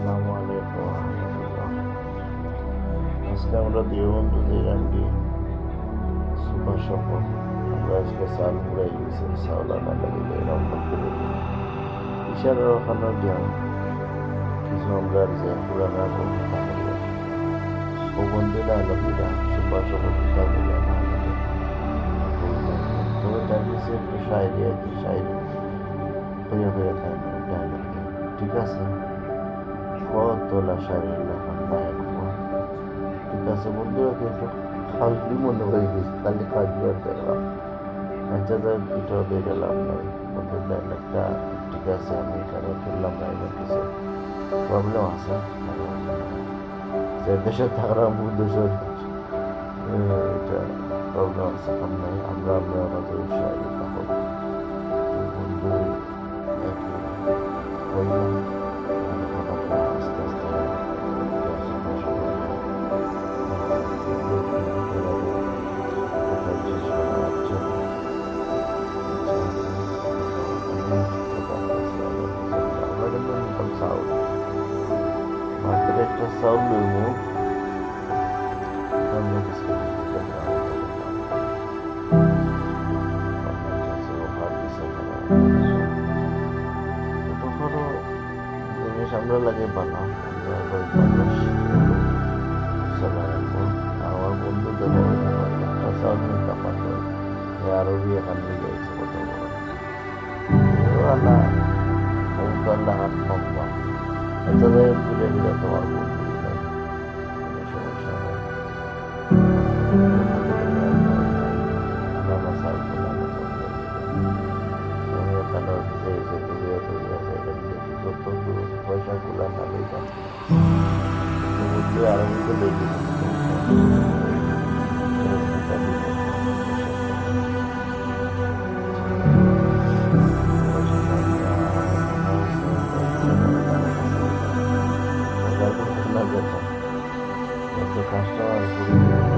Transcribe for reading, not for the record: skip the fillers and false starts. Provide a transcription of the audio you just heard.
আসসালামু আলাইকুম রহমতুল্লাহ। আজকে আমরা দেওবন্দ জেলান্ডি সুপার শপ আমরা আজকে চাল ঘুরাই গেছি চাউল আনা লাগিলে রমনা করে ইশার ওখানে গিয়া কিছু আমরা যে পুরানা বন্ধু থাকে ও বন্ধু ডায়লগিরা সুপার শপের কিতাব বলে না তবে তার কাছে একটু শায়রি আর কি শায়রি হয়ে হয়ে থাকে ডায়লগ ঠিক আছে তোলা শায়রি লেখার নায়ক ঠিক আছে বন্ধুরা কিন্তু খাসলি মনে হয়ে গেছে তাহলে খাসলি আর দেখলাম আচ্ছা যাই ভিডিও দিয়ে গেলাম নাই বন্ধু ডায়লগটা ঠিক আছে আমি এখানে তুললাম না এবার কিছু প্রবলেম আছে যে দেশে থাকার দেশের এটা প্রবলেম আছে আমরা মাঝে শায়রি থাকো বন্ধু হইলাম আস্তে আস্তে মার্কেটে একটা চাউল লইব জিনিস আমরা লাগে বানা আমরা মানুষ আমার বন্ধু দেখো একটা চাউল কাপাতে আরো বিয়ে কান নিয়ে গেছে কত বড় আল্লাহ আল্লাহ হাত লম্বা এটা ঘুরে ঘুরে তোমার বন্ধু সমস্যা নেই পয়সা গুলা না লইতাম আরো মধ্যে লেগে কাস্টমার